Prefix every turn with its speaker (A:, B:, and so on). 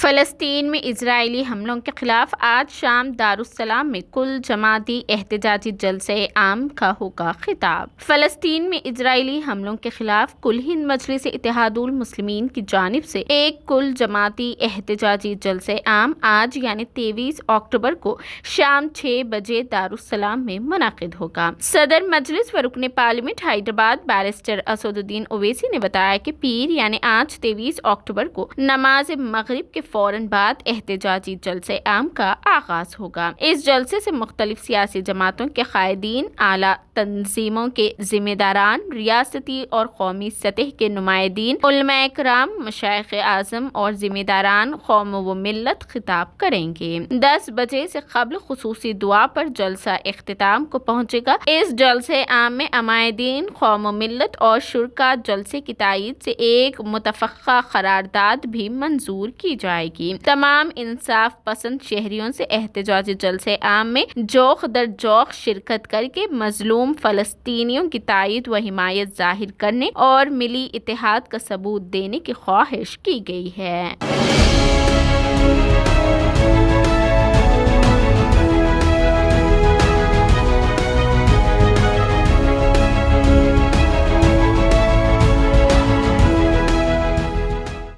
A: فلسطین میں اسرائیلی حملوں کے خلاف آج شام دارالسلام میں کل جماعتی احتجاجی جلسہ عام کا ہوگا خطاب۔ فلسطین میں اسرائیلی حملوں کے خلاف کل ہند مجلس اتحاد المسلمین کی جانب سے ایک کل جماعتی احتجاجی جلسہ عام آج یعنی 23 اکتوبر کو شام 6 بجے دارالسلام میں منعقد ہوگا۔ صدر مجلس و رکن پارلیمنٹ حیدرآباد بیرسٹر اسد الدین اویسی نے بتایا کہ پیر یعنی آج 23 اکتوبر کو نماز مغرب کے فوراً بعد احتجاجی جلسہ عام کا آغاز ہوگا۔ اس جلسے سے مختلف سیاسی جماعتوں کے قائدین، اعلیٰ تنظیموں کے ذمہ داران، ریاستی اور قومی سطح کے نمائندین، علماء کرام، مشائخ اعظم اور ذمہ داران قوم و ملت خطاب کریں گے۔ 10 بجے سے قبل خصوصی دعا پر جلسہ اختتام کو پہنچے گا۔ اس جلسہ عام میں عمائدین، قوم و ملت اور شرکاء جلسے کی تائید سے ایک متفقہ قرارداد بھی منظور کی جائے گی۔ تمام انصاف پسند شہریوں سے احتجاجی جلسہ عام میں جوق در جوق شرکت کر کے مظلوم فلسطینیوں کی تائید و حمایت ظاہر کرنے اور ملی اتحاد کا ثبوت دینے کی خواہش کی گئی ہے۔